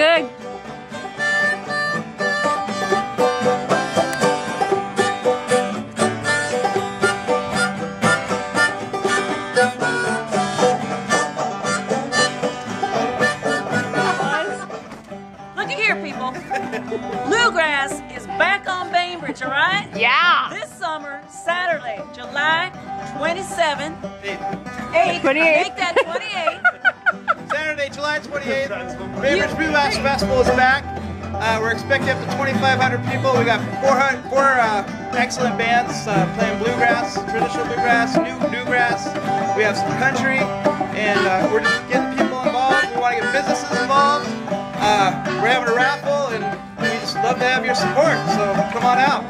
good. Look at here, people. Bluegrass is back on Bainbridge, all right? Yeah. This summer, Saturday, July 27th, 28th. Make that 28th. Saturday, July 28th, Bainbridge Bluegrass Festival is back. We're expecting up to 2,500 people. We got four excellent bands playing bluegrass, traditional bluegrass, newgrass. We have some country, and we're just getting people involved. We want to get businesses involved. We're having a raffle, and we just love to have your support. So come on out.